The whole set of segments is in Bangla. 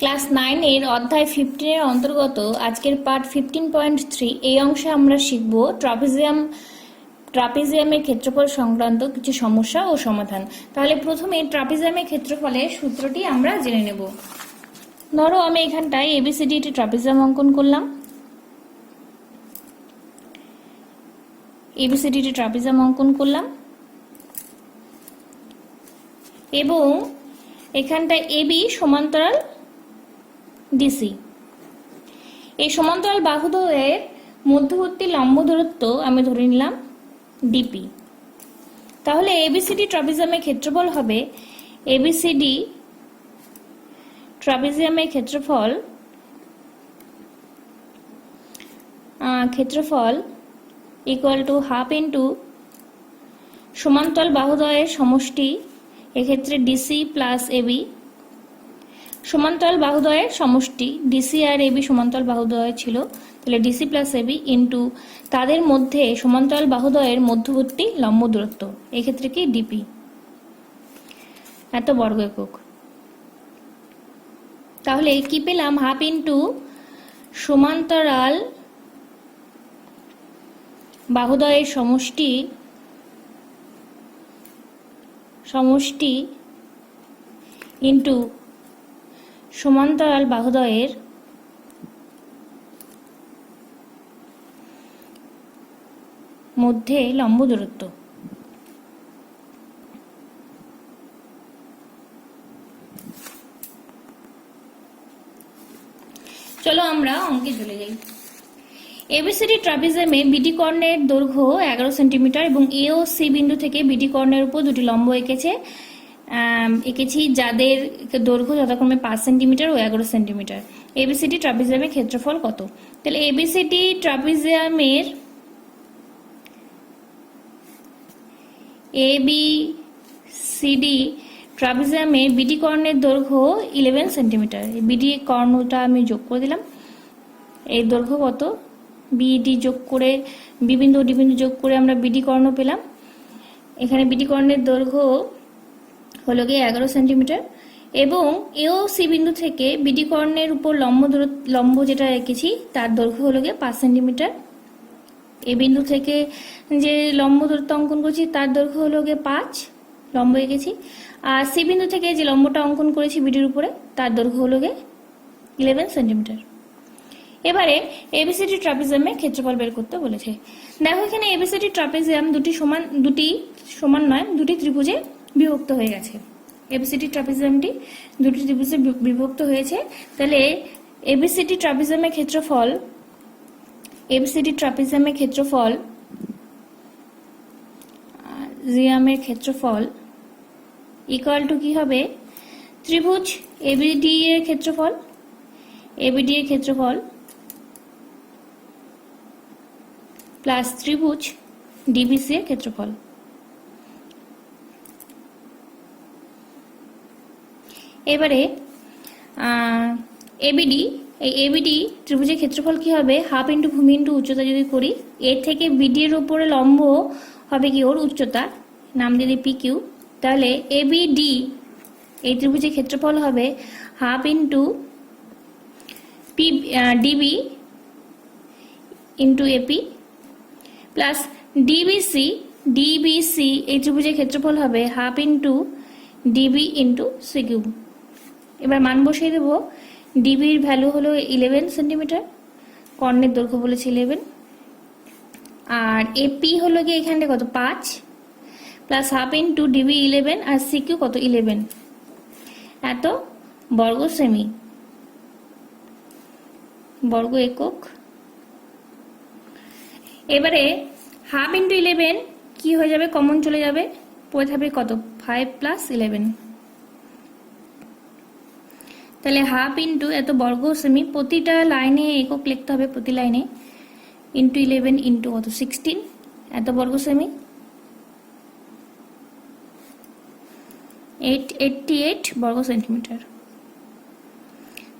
ক্লাস 9 এর অধ্যায় 15 এর অন্তর্গত আজকের পার্ট 15.3 এই অংশে আমরা শিখব ট্রাপিজিয়ামের ক্ষেত্রফল সংক্রান্ত কিছু সমস্যা ও সমাধান। তাহলে প্রথমে ট্রাপিজিয়ামের ক্ষেত্রফলের সূত্রটি আমরা জেনে নেব। ধরো আমি এখানটায় এবিসিডি একটি ট্রাপিজিয়াম অঙ্কন করলাম। এবিসিডি একটি ট্রাপিজিয়াম অঙ্কন করলাম এবং এখানটায় এবি সমান্তরাল ডিসি। এই সমান্তরাল বাহুদ্বয়ের মধ্যবর্তী লম্ব দূরত্ব আমি ধরে নিলাম ডিপি। তাহলে এবিসিডি ট্রাপিজিয়ামের ক্ষেত্রফল হবে এবিসিডি ট্রাপিজিয়ামের ক্ষেত্রফল ইকুয়াল টু হাফ ইন্টু সমান্তরাল বাহুদ্বয়ের সমষ্টি, এক্ষেত্রে ডিসি প্লাস এবি। সমান্তরাল বাহুদ্বয়ের সমষ্টি ডিসি আর এবি সমান্তরাল বাহুদ্বয় ছিল, তাহলে ডিসি প্লাস এবি ইন্টু তাদের মধ্যে সমান্তরাল বাহুদ্বয়ের মধ্যবর্তী লম্ব দূরত্ব, এক্ষেত্রে কি ডিপি, এত বর্গ একক। তাহলে কি পেলাম? হাফ ইন্টু সমান্তরাল বাহুদ্বয়ের সমষ্টি ইন্টু সমান্তরাল বাহুদ্বয়ের মধ্যে লম্ব দূরত্ব। চলো আমরা অঙ্কে চলে যাই। এবিসিডি ট্রাপিজিয়ামে বিডি কর্ণের দৈর্ঘ্য 11 সেন্টিমিটার এবং এ ও সি বিন্দু থেকে বিডি কর্ণের উপর দুটি লম্ব এঁকেছি যাদের দৈর্ঘ্য যথাক্রমে 5 সেন্টিমিটার ও 11 সেন্টিমিটার। এবিসিডি ট্রাপিজিয়ামের ক্ষেত্রফল কত? তাহলে এবিসিডি ট্রাপিজিয়ামের বিডি কর্ণের দৈর্ঘ্য 11 সেন্টিমিটার। বিডি কর্ণটা আমি যোগ করে দিলাম। এই দৈর্ঘ্য কত? বিডি যোগ করে বি বিন্দু ডি বিন্দু যোগ করে আমরা বিডি কর্ণ পেলাম। এখানে বিডি কর্ণের দৈর্ঘ্য হলো গিয়ে 11 সেন্টিমিটার এবং এও সি বিন্দু থেকে বিডি কর্ণের উপর লম্ব যেটা রেখেছি তার দৈর্ঘ্য হলো গিয়ে 5 সেন্টিমিটার। এ বিন্দু থেকে যে লম্ব দূরত্ব অঙ্কন করছি তার দৈর্ঘ্য হলো গিয়ে 5, লম্ব এঁকেছি। আর সি বিন্দু থেকে যে লম্বটা অঙ্কন করেছি বিডির উপরে তার দৈর্ঘ্য হলো গিয়ে 11 সেন্টিমিটার। এবারে এবিসিডি ট্রাপিজিয়ামের ক্ষেত্রফল বের করতে বলেছে। দেখো এখানে এবিসিডি ট্রাপিজিয়াম দুটি ত্রিভুজে বিভক্ত হয়ে গেছে। এবিসিডি ট্রাপিজিয়ামটি দুটি ত্রিভুজে বিভক্ত হয়েছে। তাহলে এবিসিডি ট্রাপিজিয়ামের ক্ষেত্রফল ইকুয়াল টু কি হবে? ত্রিভুজ এবিডি এর ক্ষেত্রফল প্লাস ত্রিভুজ ডিবিসি এর ক্ষেত্রফল। এবারে এবিডি ত্রিভুজের ক্ষেত্রফল কি হবে? হাফ ইন্টু ভূমি ইন্টু উচ্চতা যদি করি, এর থেকে বিডি এর উপরে লম্ব হবে কি ওর উচ্চতা, নাম দিলে পি কিউ। তাহলে এবিডি এই ত্রিভুজের ক্ষেত্রফল হবে half into DB into AP plus DBC এই ত্রিভুজের ক্ষেত্রফল হবে half into DB into C Q. এবার মান বসিয়ে দেব। ডিবির ভ্যালু হলো 11 সেন্টিমিটার, কর্ণের দৈর্ঘ্য বলেছে 11, আর এপি হলো গিয়ে এখানে কত 5 প্লাস হাফ ইন্টু ডিবি 11 আর সি কিউ কত 11, এত বর্গ সেমি, বর্গ একক। এবারে হাফ ইন্টু 11 কি হয়ে যাবে? কমন চলে যাবে, পড়ে থাকবে কত 5 প্লাস 11। তাহলে হাফ ইন্টু এত বর্গ সেমি, প্রতিটা লাইনে একক লিখতে হবে, প্রতি লাইনে ইন্টু 11 ইন্টু কত 16, এত বর্গ সেমি, 88 বর্গ সেন্টিমিটার।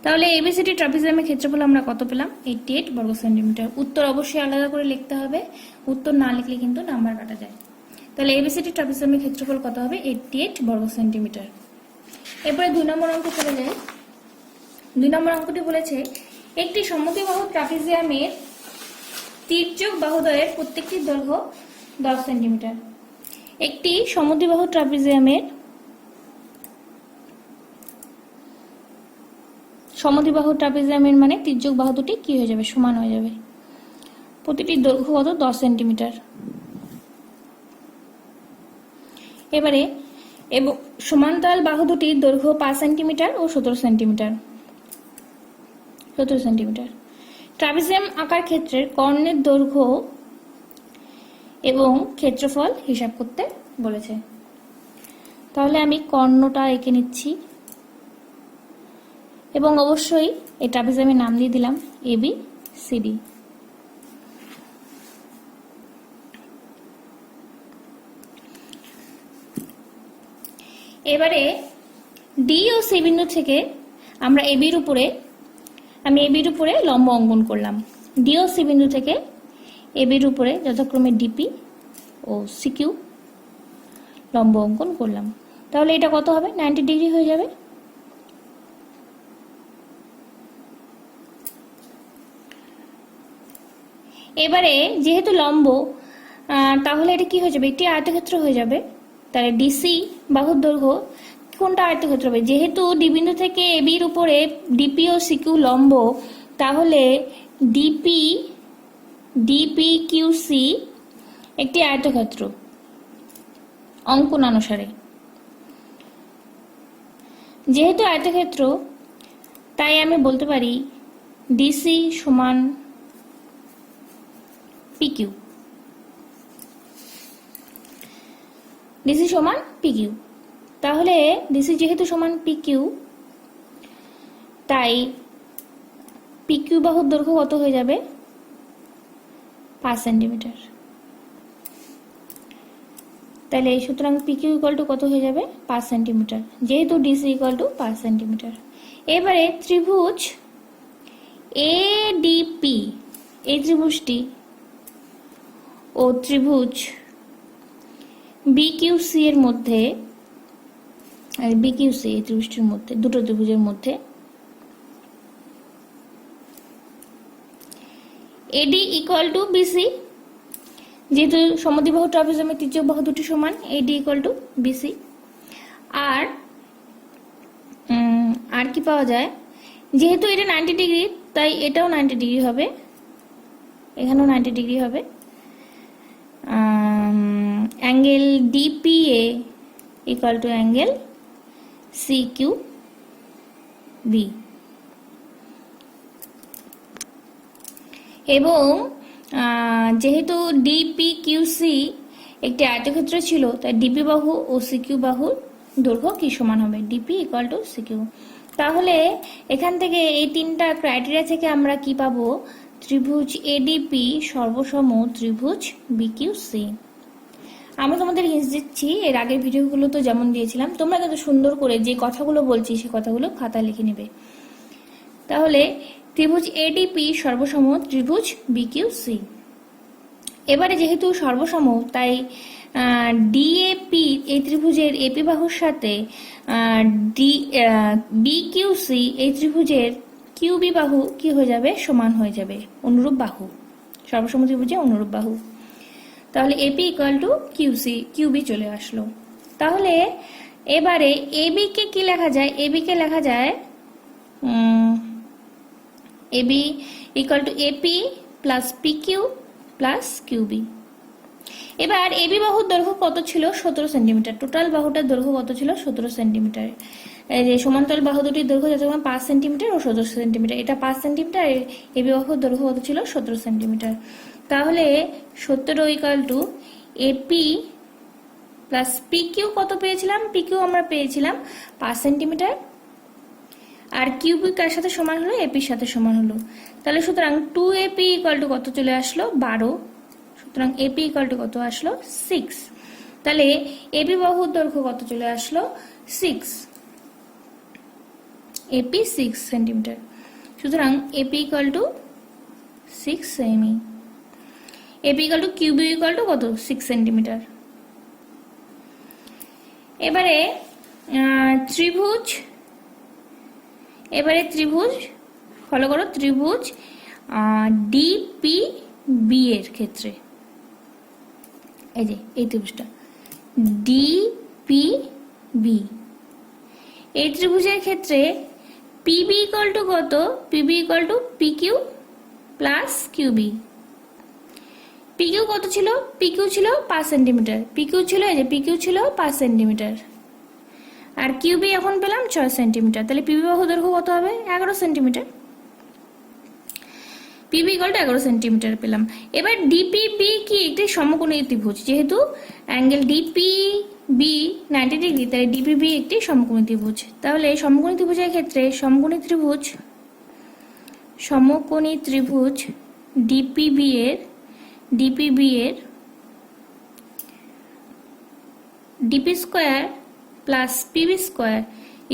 তাহলে এবিসিডি ট্রাপিজিয়ামের ক্ষেত্রফল আমরা কত পেলাম? 88 বর্গ সেন্টিমিটার। উত্তর অবশ্যই আলাদা করে লিখতে হবে, উত্তর না লিখলে কিন্তু নাম্বার কাটা যায়। তাহলে এবিসিডি ট্রাপিজিয়ামের ক্ষেত্রফল কত হবে? 88 বর্গ সেন্টিমিটার। এরপরে 2 নম্বর অঙ্ক চলে যায়। 2 নম্বর অঙ্কটি বলেছে একটি সমদ্বিবাহু ট্রাপিজিয়ামের তির্যক বাহুদ্বয়ের প্রত্যেকটির দৈর্ঘ্য 10 সেন্টিমিটার। একটি সমদ্বিবাহু ট্রাপিজিয়ামের মানে তির্যক বাহু দুটি কি হয়ে যাবে, সমান হয়ে যাবে। প্রতিটির দৈর্ঘ্য কত, 10 সেন্টিমিটার। এবারে এবং সমান্তরাল বাহু দুটির দৈর্ঘ্য 5 সেন্টিমিটার ও 17 সেন্টিমিটার। ট্রাপিজিয়াম আকার ক্ষেত্রের কর্ণের দৈর্ঘ্য এবং ক্ষেত্রফল হিসাব করতে বলেছে। তাহলে আমি কর্ণটা এঁকে নিচ্ছি এবং অবশ্যই এই ট্রাপিজিয়ামের নাম দিয়ে দিলাম ABCD। এবারে ডি ও সি বিন্দু থেকে আমরা এবির উপরে লম্ব অঙ্কন করলাম। ডি ও সি বিন্দু থেকে এবির উপরে যথাক্রমে ডিপি ও সিকিউ লম্ব অঙ্কন করলাম। তাহলে এটা কত হবে, 90 ডিগ্রি হয়ে যাবে। এবারে যেহেতু লম্ব, তাহলে এটা কি হয়ে যাবে, একটি আয়তক্ষেত্র হয়ে যাবে। তাহলে ডিসি বাহুর দৈর্ঘ্য কোনটা আয়তক্ষেত্র হবে, যেহেতু ডি বিন্দু থেকে এবির উপরে ডিপি ও সিকিউ লম্ব, তাহলে ডিপি কিউসি একটি আয়তক্ষেত্র অঙ্কনানুসারে। যেহেতু আয়তক্ষেত্র, তাই আমি বলতে পারি ডিসি সমান পিকিউ। ডিসি সমান পিকিউ। তাহলে ডিসি যেহেতু সমান পিকিউ, তাই পিকিউ বাহুর দৈর্ঘ্য কত হয়ে যাবে, 5 সেন্টিমিটার। তাহলে সুতরাং পিকিউ ইকুয়াল টু কত হয়ে যাবে, 5 সেন্টিমিটার, যেহেতু ডিসি ইকুয়াল টু 5 সেন্টিমিটার। এবারে ত্রিভুজ এডিপি, এই ত্রিভুজটি ও ত্রিভুজ বিকিউসি এর মধ্যে, বিকিউসি এই ত্রিভুজটির মধ্যে, দুটো ত্রিভুজের মধ্যে এডি ইকুয়াল টু বিসি, যেহেতু সমদ্বিবাহু ট্রাপিজিয়ামের তির্যক বাহু দুটি সমান, এডি ইকুয়াল টু বিসি। আর কি পাওয়া যায়, যেহেতু এটা 90 ডিগ্রি, তাই এটাও 90 ডিগ্রি হবে, এখানেও 90 ডিগ্রি হবে। Angle DPA equal to angle CQB. এবং যেহেতু ডিপিকিউসি একটি আয়তক্ষেত্র ছিল, তাই ডিপি বাহু ও সিকিউ বাহুর দৈর্ঘ্য কি সমান হবে, ডিপি ইকুয়াল টু সিকিউ। তাহলে এখান থেকে এই তিনটা ক্রাইটেরিয়া থেকে আমরা কি পাবো, ত্রিভুজ এডিপি সর্বসম ত্রিভুজ বিকিউসি। আমি তোমাদের হিন্টস দিচ্ছি, এর আগের ভিডিওগুলো তো যেমন দিয়েছিলাম, তোমরা কিন্তু সুন্দর করে যে কথাগুলো বলছি সেই কথাগুলো খাতায় লিখে নেবে। তাহলে ত্রিভুজ এডিপি সর্বসম ত্রিভুজ বিকিউসি। এবারে যেহেতু সর্বসম, তাই ডিএপি এই ত্রিভুজের এপি বাহুর সাথে বিকিউসি এই ত্রিভুজের কিউবি বাহু কি হয়ে যাবে, সমান হয়ে যাবে, অনুরূপ বাহু, সর্বসম ত্রিভুজে অনুরূপ বাহু। তাহলে এপি ইকুয়াল টু কিউসি, কিউবি চলে আসলো। তাহলে এবারে এবি কে কি লেখা যায়, এবি কে লেখা যায় AB equal to AP plus PQ plus QB. এবার এবি বাহুর দৈর্ঘ্য কত ছিল, 17 সেন্টিমিটার। টোটাল বাহুটার দৈর্ঘ্য কত ছিল, 17 সেন্টিমিটার। এই যে সমান্তরাল বাহু দুটির দৈর্ঘ্য যথাক্রমে 5 সেন্টিমিটার ও 17 সেন্টিমিটার, এটা 5 সেন্টিমিটার, এবি বাহুর দৈর্ঘ্য কত ছিল, 17 সেন্টিমিটার। তাহলে 17 equal to AP plus PQ কত পেয়েছিলাম, পিকিউ আমরা পেয়েছিলাম 5 সেন্টিমিটার, আর কিউবি কার সাথে সমান হলো, এপির সাথে সমান হলো। তাহলে সুতরাং 2AP ইকুয়াল টু কত চলে আসলো, 12। সুতরাং এপি ইকুয়াল টু কত আসলো, 6। তাহলে এবি বাহুর দৈর্ঘ্য কত চলে আসলো, 6, এপি 6 সেন্টিমিটার। সুতরাং এপি ইকুয়াল টু 6 সেমি। AP equal to QB equal to কত, 6 সেন্টিমিটার। এবারে ত্রিভুজ এবারে ত্রিভুজ ফলো করো, ত্রিভুজ ডিপিবি এর ক্ষেত্রে এই যে এই ত্রিভুজটা ডিপিবি, এই ত্রিভুজের ক্ষেত্রে পিবি ইকুয়াল টু কত? PB equal to PQ plus QB. PQ কত ছিল? পিকিউ ছিল 5 সেন্টিমিটার, পিকিউ ছিল এই যে পিকিউ ছিল 5 সেন্টিমিটার, আর কিউবি এখন পেলাম 6 সেন্টিমিটার। তাহলে পিবি বাহু দৈর্ঘ্য কত হবে? 11 centimetre. PB equal two 11 centimetre পেলাম। এবার ডিপিবি কি? একটি সমকোণী ত্রিভুজ, যেহেতু অ্যাঙ্গেল ডিপিবি 90 ডিগ্রি, তাহলে ডিপিবি একটি সমকোণী ত্রিভুজ। তাহলে সমকোণী ত্রিভুজের ক্ষেত্রে সমকোণী ত্রিভুজ ডিপিবি এর DP square plus PB square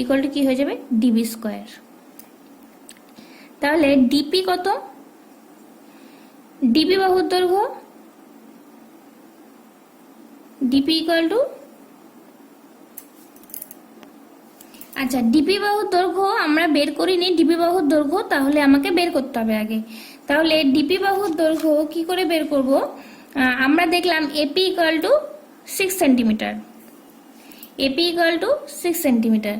equal two কি হয়ে যাবে? DB square. তাহলে ডিপি কত? ডিপি বাহুর দৈর্ঘ্য ডিপি ইকুয়াল টু, আচ্ছা ডিপি বাহুর দৈর্ঘ্য আমরা বের করিনি, ডিপি বাহুর দৈর্ঘ্য তাহলে আমাকে বের করতে হবে আগে। তাহলে ডিপি বাহুর দৈর্ঘ্য কি করে বের করব? আমরা দেখলাম AP equal to 6 centimetre, AP equal to 6 centimetre.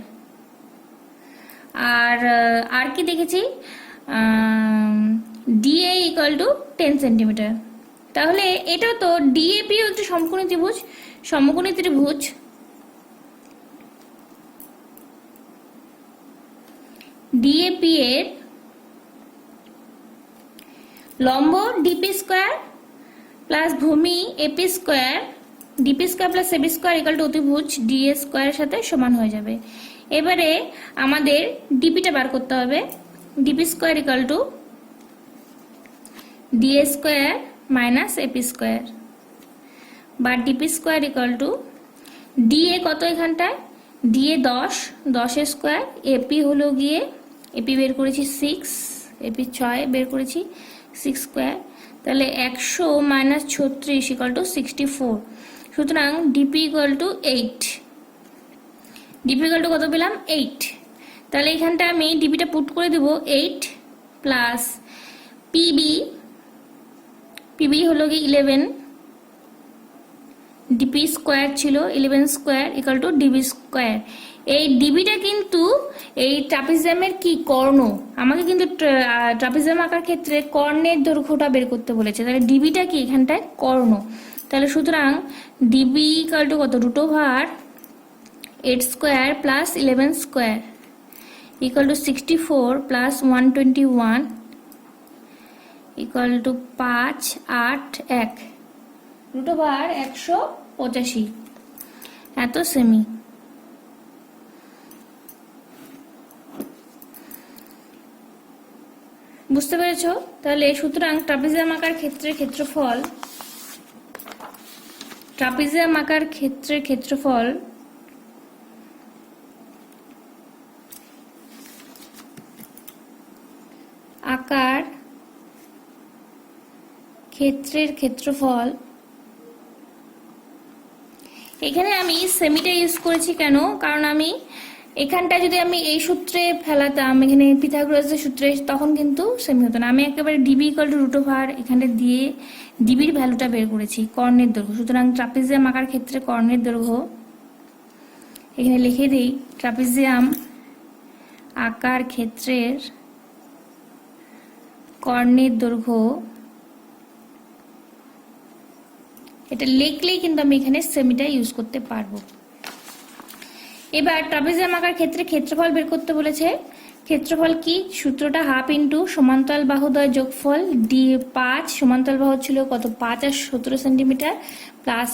আর কি দেখেছি? DA equal to 10 centimetre. তাহলে এটা তো ডিএপিও একটি সমকোণী ত্রিভুজ, ডিএপি এর লম্ব ডিপি স্কোয়ার প্লাস ভূমি AP square, DP square plus AP square equal to অতিভুজ ডিএ স্কোয়ারের সাথে সমান হয়ে যাবে। এবারে আমাদের ডিপিটা বার করতে হবে। DP square equal to DA square minus AP square, বা DP square equal to DA কত এখানটায়? ডিএ 10 এর স্কোয়ার, এপি হলো গিয়ে এপি বের করেছি 6, এপি 6 বের করেছি 6 স্কোয়ার, তাহলে 100 মাইনাস 36 ইকুয়াল টু 64। সুতরাং DP equal to 8, DP equal to কত পেলাম? 8। তাহলে এখানটা আমি ডিপিটা পুট করে দেব 8 প্লাস পিবি হলো গিয়ে 11, ডিপি স্কোয়ার ছিল 11 square equal two DB square. এই ডিবিটা কিন্তু এই ট্রাপিজিয়ামের কি? কর্ণ। আমাকে কিন্তু ট্রাপিজিয়াম আঁকার ক্ষেত্রে কর্ণের দৈর্ঘ্যটা বের করতে বলেছে, তাহলে ডিবিটা কি? এখানটায় কর্ণ। তাহলে সুতরাং ডিবি ইকুয়াল টু কত? √8 square plus 11 square equal two 64 plus 121 equal to 5, 8, 1 √185 এত সেমি। বুঝতে পেরেছ? তাহলে সুতরাং ট্রাপিজিয়াম আঁকার ক্ষেত্রের ক্ষেত্রফল এখানে আমি সেমিটা ইউজ করেছি কেন? কারণ আমি এখানটা যদি আমি এই সূত্রে ফেলাতাম, এখানে পিথাগোরাসের সূত্রে, তখন কিন্তু সেমি হতো না। আমি একেবারে ডিবি ইকুয়াল টু √, এখানে দিয়ে ডিবির ভ্যালুটা বের করেছি, কর্ণের দৈর্ঘ্য। সুতরাং ট্রাপিজিয়াম আঁকার ক্ষেত্রে কর্ণের দৈর্ঘ্য এখানে লিখে দিই, ট্রাপিজিয়াম আঁকার ক্ষেত্রের কর্ণের দৈর্ঘ্য, এটা লিখলেই কিন্তু আমি এখানে সেমিটা ইউজ করতে পারবো। এবার ট্রাপিজিয়াম আঁকার ক্ষেত্রে ক্ষেত্রফল বের করতে বলেছে। ক্ষেত্রফল কি? সূত্রটা হাফ ইন্টু সমান্তরাল বাহুদ্বয় যোগফল D5, সমান্তরাল বাহু ছিল কত? 5 আর 17 সেন্টিমিটার, প্লাস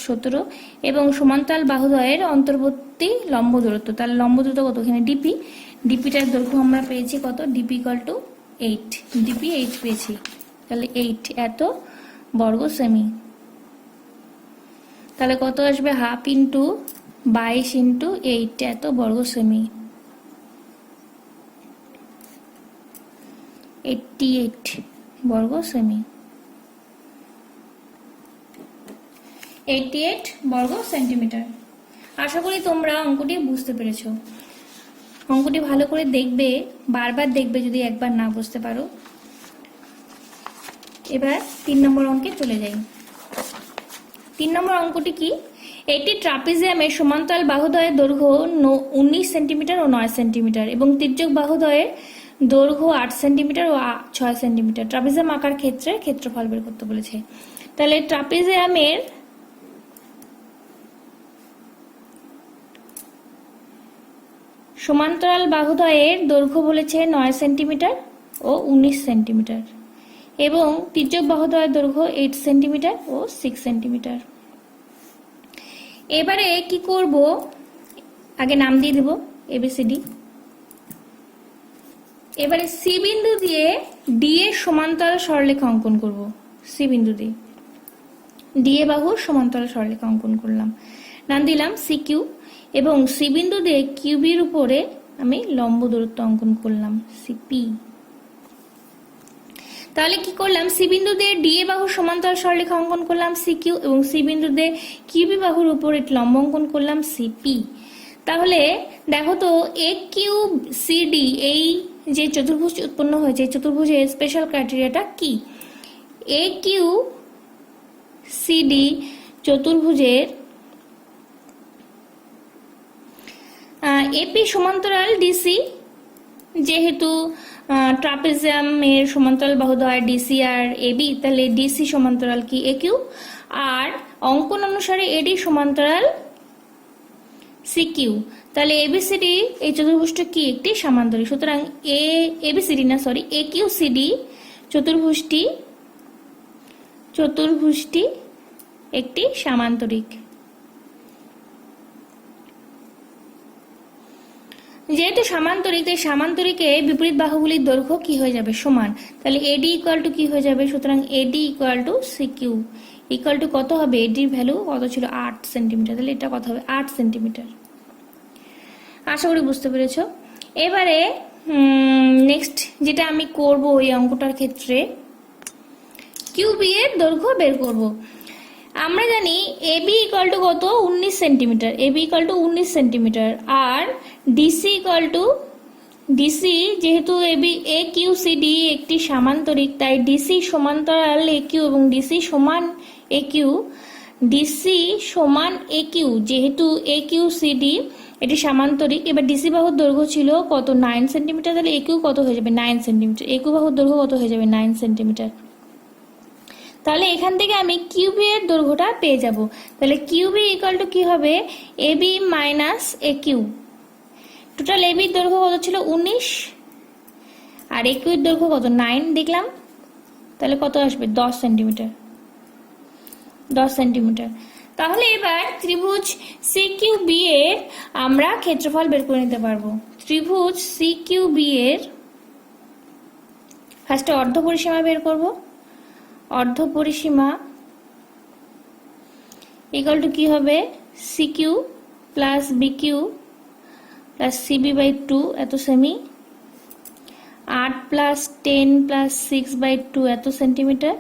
17, এবং সমান্তরাল বাহুদ্বয়ের অন্তর্বর্তী লম্ব দূরত্ব। তাহলে লম্ব দূরত্ব কত? এখানে ডিপিটার দৈর্ঘ্য আমরা পেয়েছি কত? ডিপি ইকুয়াল টু 8, ডিপি 8 পেয়েছি, তাহলে 8 এত বর্গ সেমি। তাহলে কত আসবে? হাফ ইন্টু 22 ইন্টু 8 এত বর্গ সেমি, 88 বর্গ সেমি, 88 বর্গ সেন্টিমিটার। আশা করি তোমরা অঙ্কটি বুঝতে পেরেছো। অঙ্কটি ভালো করে দেখবে, বারবার দেখবে যদি একবার না বুঝতে পারো। এবার 3 নম্বর অঙ্কে চলে যাই। 3 নম্বর অঙ্কটি কি? একটি ট্রাপিজিয়ামের সমান্তরাল বাহুদ্বয়ের দৈর্ঘ্য 19 সেন্টিমিটার ও 9 সেন্টিমিটার এবং তির্যক বাহুদ্বয়ের দৈর্ঘ্য 8 সেন্টিমিটার ও 6 সেন্টিমিটার। ট্রাপিজিয়াম আঁকার ক্ষেত্রে ক্ষেত্রফল বের করতে বলেছে। তাহলে ট্রাপিজিয়ামের সমান্তরাল বাহুদ্বয়ের দৈর্ঘ্য বলেছে 9 সেন্টিমিটার ও 19 সেন্টিমিটার এবং তির্যক বাহুদ্বয়ের দৈর্ঘ্য 8 সেন্টিমিটার ও 6 সেন্টিমিটার। এবারে কি করব, আগে নাম দিয়ে দেব ABCD। এবারে সি বিন্দু দিয়ে ডি এর সমান্তরাল সরলরেখা অঙ্কন করব। সি বিন্দু দিয়ে ডি এ বাহুর সমান্তরাল সরলরেখা অঙ্কন করলাম, নাম দিলাম CQ এবং সি বিন্দু দিয়ে কিউবির উপরে আমি লম্ব দূরত্ব অঙ্কন করলাম CP। তাহলে কি করলাম, সি বিন্দু দিয়ে ডি এ বাহুর সমান্তরাল সরলরেখা অঙ্কন করলাম CQ এবং সি বিন্দু দিয়ে কিউবি বাহুর উপর একটি লম্ব অঙ্কন করলাম CP। তাহলে দেখো তো AQCD এই যে চতুর্ভুজ উৎপন্ন হয়েছে, চতুর্ভুজের স্পেশাল ক্রাইটেরিয়াটা কি? AQCD চতুর্ভুজের AP সমান্তরাল DC, যেহেতু ট্রাপিজিয়ামের সমান্তরাল বাহুদ্বয় DC আর AB, তাহলে DC সমান্তরাল কি AQ, আর অঙ্কন অনুসারে AD সমান্তরাল CQ। তাহলে ABCD এই চতুর্ভুজটা কি? একটি সামান্তরিক। সুতরাং AQCD চতুর্ভুজটি একটি সামান্তরিক। যেহেতু সামান্তরিক, তাই সামান্তরিকে বিপরীত বাহুগুলির দৈর্ঘ্য কি হয়ে যাবে? সমান। তাহলে AD ইকুয়াল টু কি হয়ে যাবে? সুতরাং AD equal to CQ equal to কত হবে? AD এর ভ্যালু কত ছিল? 8 সেন্টিমিটার। তাহলে এটা কত হবে? 8 সেন্টিমিটার। আশা করি বুঝতে পেরেছো। এবারে নেক্সট যেটা আমি করব এই অঙ্কটার ক্ষেত্রে, QB এর দৈর্ঘ্য বের করব। আমরা জানি AB ইকুয়াল টু কত? 19 centimetre. AB equal to 19 centimetre আর DC ইকুয়াল টু DC, যেহেতু AQCD একটি সামান্তরিক, তাই DC সমান্তরাল AQ এবং DC সমান AQ। DC সমান AQ, যেহেতু AQCD এটি সামান্তরিক। এবার DC বাহুর দৈর্ঘ্য ছিল কত? 9 সেন্টিমিটার। তাহলে AQ কত হয়ে যাবে? 9 সেন্টিমিটার। AQ বাহুর দৈর্ঘ্য কত হয়ে যাবে? 9 সেন্টিমিটার। তাহলে এখান থেকে আমি QB এর দৈর্ঘ্যটা পেয়ে যাব। তাহলে QB ইকুয়াল টু কি হবে? AB minus AQ। Total AB এর দৈর্ঘ্য কত ছিল? 19 আর AQ এর দৈর্ঘ্য কত? 9 দেখলাম। তাহলে কত আসবে? 10 সেন্টিমিটার। 10 সেন্টিমিটার। তাহলে এবার ত্রিভুজ CQB এর আমরা ক্ষেত্রফল বের করে নিতে পারবো। ত্রিভুজ CQB এর ফার্স্টে অর্ধ পরিসীমা বের করব। অর্ধ পরিসীমা ইকুয়াল টু কি হবে? CQ plus BQ plus CB by 2 এত সেমি, 8 প্লাস 10 প্লাস 6 বাই 2 এত সেন্টিমিটার,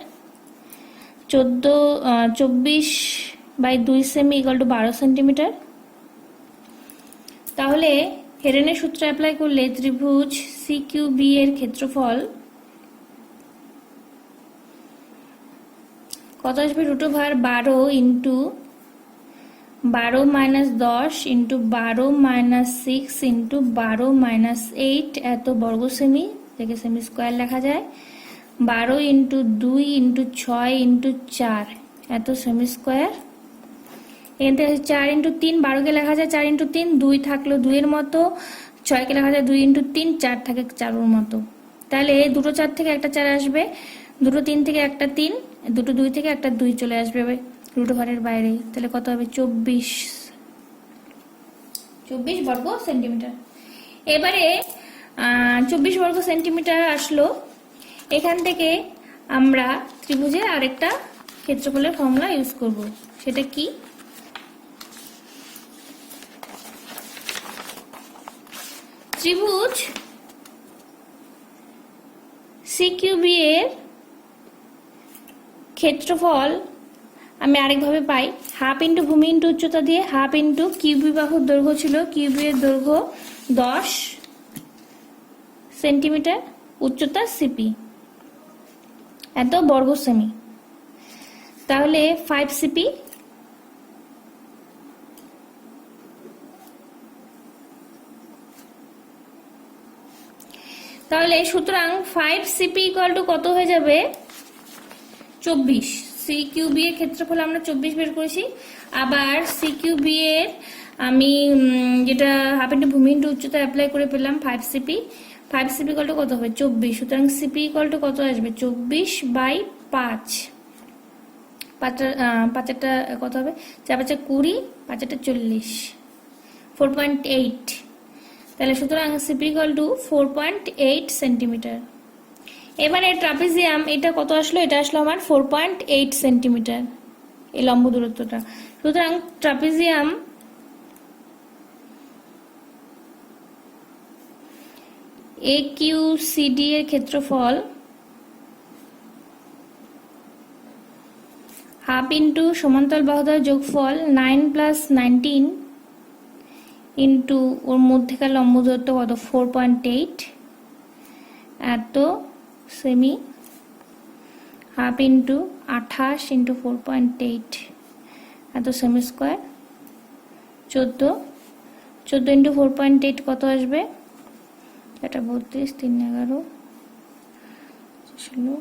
24 বাই 2 সেমি ইকুয়াল টু 12 সেন্টিমিটার। তাহলে হেরেনের সূত্র অ্যাপ্লাই করলে ত্রিভুজ CQB এর ক্ষেত্রফল কত আসবে? √12 into 12 minus 10 into 12 minus 6 into 12 minus 8 এত বর্গ সেমি, থেকে সেমি স্কোয়ার লেখা যায়। 12 ইন্টু 2 ইন্টু 6 ইন্টু 4 এত সেমি স্কোয়ার। এখান থেকে 4 ইন্টু 3, 12 কে লেখা যায় 4 ইন্টু 3, 2 থাকলো 2 এর মতো, 6 কে লেখা যায় 2 ইন্টু 3, 4 থাকে 4 এর মতো। তাহলে দুটো 4 থেকে একটা 4 আসবে, দুটো 3 থেকে একটা 3, দুটো 2 থেকে একটা 2 চলে আসবে √12 বাইরে। তাহলে কত হবে? 24 বর্গ সেন্টিমিটার। এবারে 24 বর্গ সেন্টিমিটার আসলো। এখান থেকে আমরা ত্রিভুজের আরেকটা ক্ষেত্রফলের ফর্মুলা ইউজ করব। সেটা কি? ত্রিভুজ CQB এর ক্ষেত্রফল আমি আরেকভাবে পাই, হাফ ইন্টু ভূমি ইন্টু উচ্চতা দিয়ে হাফ ইন্টু কিউবি বাহুর দৈর্ঘ্য ছিল, কিউবি এর দৈর্ঘ্য 10 সেন্টিমিটার, উচ্চতা সিপি, এত বর্গ সেমি। তাহলে 5 সিপি তাহলে সুতরাং 5 সিপি ইকুয়াল টু কত হয়ে যাবে? 24। সি কিউ বি এর ক্ষেত্রফল আমরা 24 বের করেছি। আবার সি কিউ বি এর আমি যেটা হাফ ইন্টু ভূমি ইন্টু উচ্চতা অ্যাপ্লাই করে পেলাম 5 সিপি। 5 সিপি ইকুয়াল টু কত হবে? 24। সুতরাং সিপি ইকুয়াল টু কত আসবে? 24/5। 5টা কত হবে? 4×5 20, 5×8 40, 4.8। তাহলে সুতরাং সিপি ইকুয়াল টু 4.8 সেন্টিমিটার। এবারে ট্রাপিজিয়াম এটা কত আসলো? এটা আসলো আমার 4.8 সেন্টিমিটার, এই লম্ব দূরত্বটা। সুতরাং ট্রাপিজিয়াম AQCD এর ক্ষেত্রফল হাফ ইন্টু সমান্তরাল বাহুদ্বয়ের যোগফল 9 + 19 ইন্টু ওর মধ্যেকার লম্ব দূরত্ব কত? 4.8 এত সেমি, হাফ ইন্টু 28 ইন্টু 4.8 এত সেমি স্কোয়ার, 14 ইন্টু 4.8 কত আসবে? এটা 32, 3 11 16,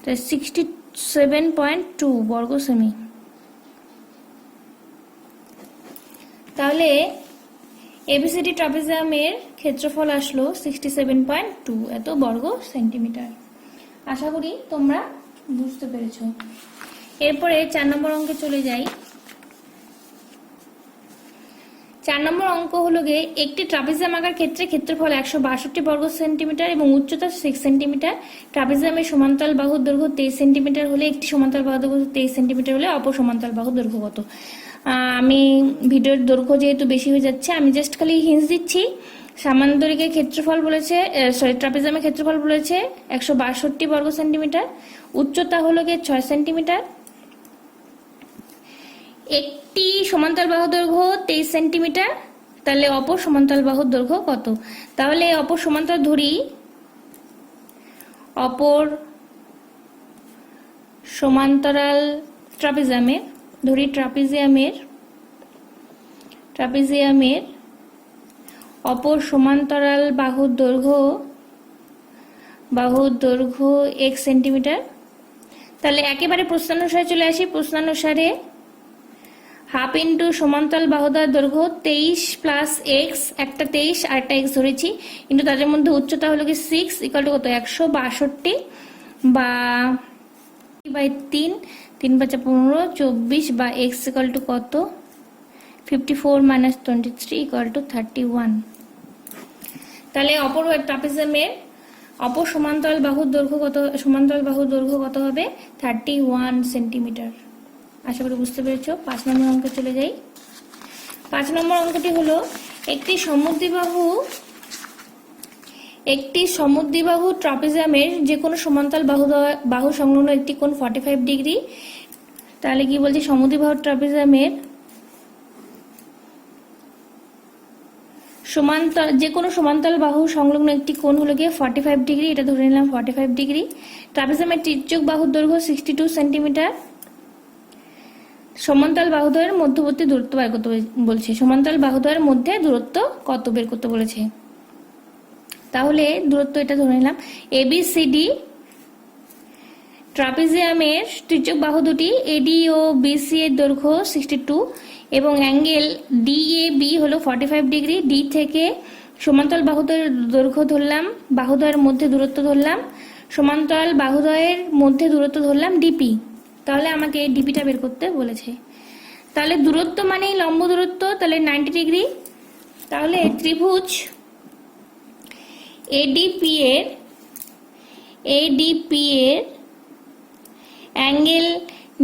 67.2 বর্গ সেমি। তাহলে এবিসিডি ট্রাপিজিয়ামের ক্ষেত্রফল আসলো 67.2 এত বর্গ সেন্টিমিটার। আশা করি তোমরা বুঝতে পেরেছো। এরপরে 4 নম্বর অঙ্কে চলে যাই। 4 নম্বর অঙ্ক হলো গিয়ে একটি ট্রাপিজিয়াম আঁকার ক্ষেত্রে ক্ষেত্রফল 162 বর্গ সেন্টিমিটার এবং উচ্চতা 6 সেন্টিমিটার। ট্রাপিজিয়ামের সমান্তরাল বাহুর দৈর্ঘ্য 23 সেন্টিমিটার হলে একটি সমান্তরাল বাহুর দৈর্ঘ্য 23 সেন্টিমিটার হলে অপর সমান্তরাল বাহুর দৈর্ঘ্য কত? আমি ভিডিওর দৈর্ঘ্য যেহেতু বেশি হয়ে যাচ্ছে, আমি জাস্ট খালি হিন্টস দিচ্ছি। সামান্তরিকের ক্ষেত্রফল বলেছে, ট্রাপিজিয়ামের ক্ষেত্রফল বলেছে 162 বর্গ সেন্টিমিটার, উচ্চতা হলো গিয়ে 6 সেন্টিমিটার। একটি সমান্তরাল বাহুর দৈর্ঘ্য 23 সেন্টিমিটার, তাহলে অপর সমান্তরাল বাহুর দৈর্ঘ্য কত? তাহলে অপর সমান্তরাল ধরি, অপর সমান্তরাল ট্রাপিজিয়ামের ধরি, ট্রাপিজিয়ামের অপর সমান্তরাল বাহুর দৈর্ঘ্য x সেন্টিমিটার। তাহলে একেবারে প্রশ্নানুসারে চলে আসি। প্রশ্নানুসারে হাফ ইন্টু সমান্তরাল বাহুদ্বয়ের দৈর্ঘ্য 23 + x, একটা 23 আর একটা x ধরেছি, কিন্তু তাদের মধ্যে উচ্চতা হলো কি 6 ইকুয়াল টু কত? 162 বা 3 3×5 15, 24 বা x ইকুয়াল টু কত? 54 - 23 ইকুয়াল টু 31। তাহলে অপর ট্রাপিজিয়ামের অপর সমান্তরাল বাহুর দৈর্ঘ্য কত হবে? 31 সেন্টিমিটার। আশা করি বুঝতে পেরেছো। 5 নম্বর অঙ্কে চলে যাই। 5 নম্বর অঙ্কটি হলো একটি সমদ্বিবাহু ট্রাপিজিয়ামের যে কোনো সমান্তরাল বাহু সংলগ্ন একটি কোণ 45 ডিগ্রি। তাহলে কি বলছি? সমদ্বিবাহু ট্রাপিজিয়ামের যে কোনো সমান্তরাল বাহু সংলগ্ন একটি কোণ হলো গিয়ে 45 ডিগ্রি, এটা ধরে নিলাম 45 ডিগ্রি। ট্রাপিজিয়ামের তির্যক বাহুর দৈর্ঘ্য 62 সেন্টিমিটার। সমান্তরাল বাহুদ্বয়ের মধ্যবর্তী দূরত্ব বের করতে বলছে। সমান্তরাল বাহুদ্বয়ের মধ্যে দূরত্ব কত বের করতে বলেছে। তাহলে দূরত্ব এটা ধরে নিলাম। এবিসিডি ট্রাপিজিয়ামের তির্যক বাহু দুটি এডি ও বিসি এর দৈর্ঘ্য 62 এবং অ্যাঙ্গেল ডিএবি হলো 45 ডিগ্রি। ডি থেকে সমান্তরাল বাহুদ্বয়ের দৈর্ঘ্য ধরলাম, বাহুদ্বয়ের মধ্যে দূরত্ব ধরলাম, সমান্তরাল বাহুদ্বয়ের মধ্যে দূরত্ব ধরলাম ডিপি। তাহলে আমাকে ডিপিটা বের করতে বলেছে। তাহলে দূরত্ব মানেই লম্ব দূরত্ব, তাহলে 90 ডিগ্রি। তাহলে ত্রিভুজ এডিপি এর অ্যাঙ্গেল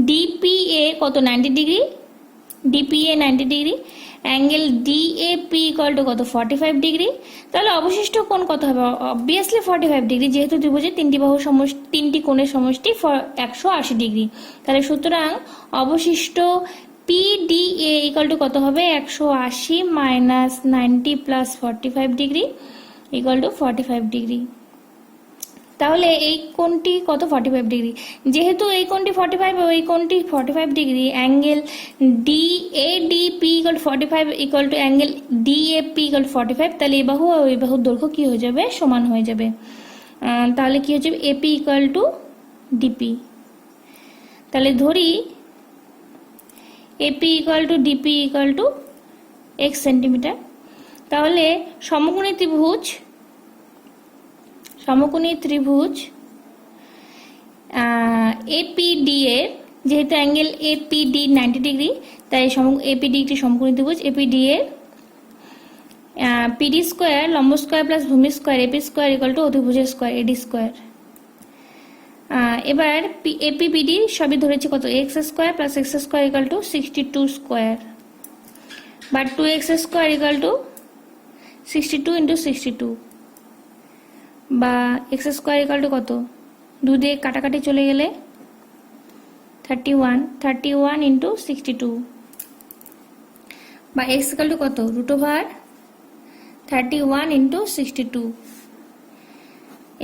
ডিপিএ কত? 90 degree. DPA 90 degree, angle DAP equal to কত? 45 ডিগ্রি। তাহলে অবশিষ্ট কোণ কত হবে? অবভিয়াসলি 45 ডিগ্রি, যেহেতু ত্রিভুজের তিনটি কোণের সমষ্টি 180 ডিগ্রি। তাহলে সুতরাং অবশিষ্ট PDA ইকুয়াল টু কত হবে 180 minus 90 plus 45 degree equal to 45 degree. তাহলে এই কোণটি কত 45 ডিগ্রি, যেহেতু এই কোণটি 45 ওই কোণটি 45 degree, angle DADP equal to 45 equal to angle DAP equal to 45, তাহলে এই বাহু আর ওই বাহুর দৈর্ঘ্য কি হয়ে যাবে সমান হয়ে যাবে। তাহলে কি হয়ে যাবে AP ইকুয়াল টু DP। তাহলে ধরি AP equal to DP equal to x centimetre. তাহলে সমকোণী ত্রিভুজ APD এর যেহেতু অ্যাঙ্গেল APD 90 ডিগ্রি, তাই APD একটি সমকোণী ত্রিভুজ। APD এর PD স্কোয়ার লম্ব স্কোয়ার প্লাস ভূমি square AP square equal to অতিভুজের স্কোয়ার AD স্কোয়ার। এবার APBD সবই ধরেছি কত x square plus x square equal to 62 square, বা 2x square equal to 62 into 62, বা x স্কোয়ার ইকুয়াল টু কত 2 দিয়ে কাটাকাটি চলে গেলে 31 ইন্টু 62, বা x ইকুয়াল টু কত √31 ইন্টু 62।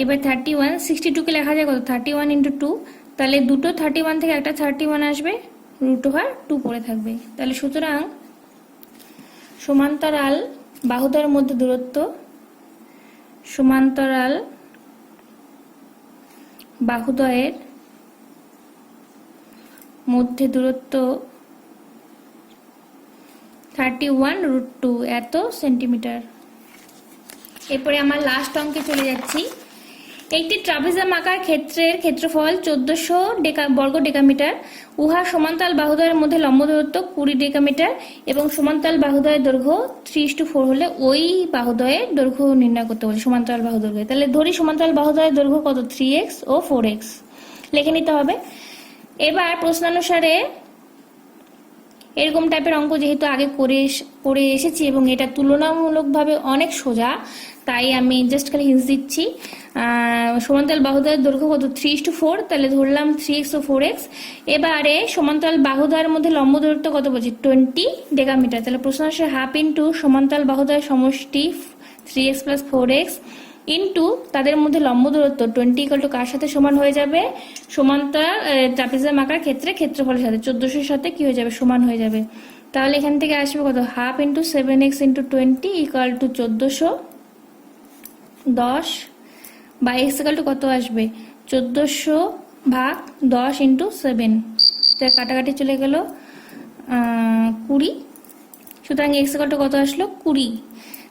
এবার 62 কে লেখা যায় কত 31 ইন্টু 2, তাহলে দুটো 31 থেকে একটা 31 আসবে, √2 পড়ে থাকবে। তাহলে সুতরাং সমান্তরাল বাহুদ্বয়ের মধ্যে দূরত্ব √2 এত সেন্টিমিটার। এরপরে আমার লাস্ট অঙ্কে চলে যাচ্ছি। একটি ট্রাপিজাম আকার ক্ষেত্রের ক্ষেত্রফল 1400 বর্গ ডেকামিটার, উহা সমান্তরাল বাহুদ্বয়ের মধ্যে লম্ব দূরত্ব 20 ডেকামিটার এবং সমান্তরাল বাহুদ্বয়ের দৈর্ঘ্য 3:4 হলে ওই বাহুদ্বয়ের দৈর্ঘ্য নির্ণয় করতে বলে, সমান্তরাল বাহু দৈর্ঘ্য। তাহলে ধরি সমান্তরাল বাহুদ্বয়ের দৈর্ঘ্য কত 3x ও 4x লিখে নিতে হবে। এবার প্রশ্নানুসারে এরকম টাইপের অঙ্ক যেহেতু আগে করে এসেছি এবং এটা তুলনামূলকভাবে অনেক সোজা, তাই আমি জাস্ট খালি হিন্টস দিচ্ছি। সমান্তরাল বাহুদ্বয়ের দৈর্ঘ্য কত 3:4, তাহলে ধরলাম 3x ও 4x। এবারে সমান্তরাল বাহুদ্বয়ের মধ্যে লম্ব দূরত্ব কত বলছি 20 ডেকামিটার, তাহলে প্রশ্ন আসে হাফ ইন্টু সমান্তরাল বাহুদ্বয়ের সমষ্টি 3x প্লাস 4x ইন্টু তাদের মধ্যে লম্ব দূরত্ব 20 ইকুয়াল টু কার সাথে সমান হয়ে যাবে সমান্তরাল ট্রাপিজাম আকার ক্ষেত্রে ক্ষেত্রফলের সাথে 1400 সাথে কি হয়ে যাবে সমান হয়ে যাবে। তাহলে এখান থেকে আসবে কত half into 7x into 20 equal to 1410, বা x ইকুয়াল টু কত আসবে 1400 ভাগ 10 ইন্টু 7, তাই কাটাকাটি চলে গেল 20, সুতরাং x ইকুয়াল টু কত আসলো 20।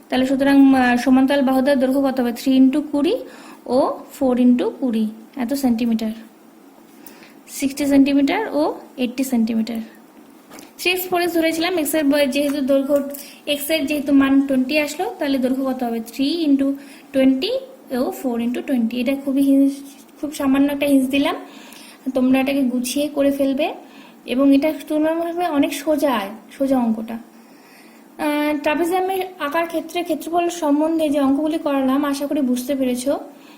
তাহলে সুতরাং সমান্তরাল বাহুদ্বয়ের দৈর্ঘ্য কত হবে 3 ইন্টু 20 ও 4 ইন্টু 20 এত সেন্টিমিটার, 60 সেন্টিমিটার ও 80 সেন্টিমিটার। 3x 4x ধরেছিলাম, x এর যেহেতু দৈর্ঘ্য x এর যেহেতু মান 20 আসলো, তাহলে দৈর্ঘ্য কত হবে 3 ইন্টু 20 ও 4 ইন্টু 20। এটা খুব সামান্য একটা হিন্স দিলাম, তোমরা এটাকে গুছিয়ে করে ফেলবে এবং এটা তুলনামূলকভাবে অনেক সোজা অঙ্কটা। ট্রাপিজামের আকার ক্ষেত্রে ক্ষেত্রফল সম্বন্ধে যে অঙ্কগুলি করালাম আশা করি বুঝতে পেরেছো।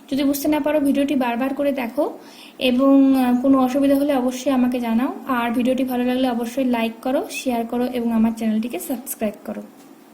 যদি বুঝতে না পারো ভিডিওটি বারবার করে দেখো এবং কোনো অসুবিধা হলে অবশ্যই আমাকে জানাও। আর ভিডিওটি ভালো লাগলে অবশ্যই লাইক করো, শেয়ার করো এবং আমার চ্যানেলটিকে সাবস্ক্রাইব করো।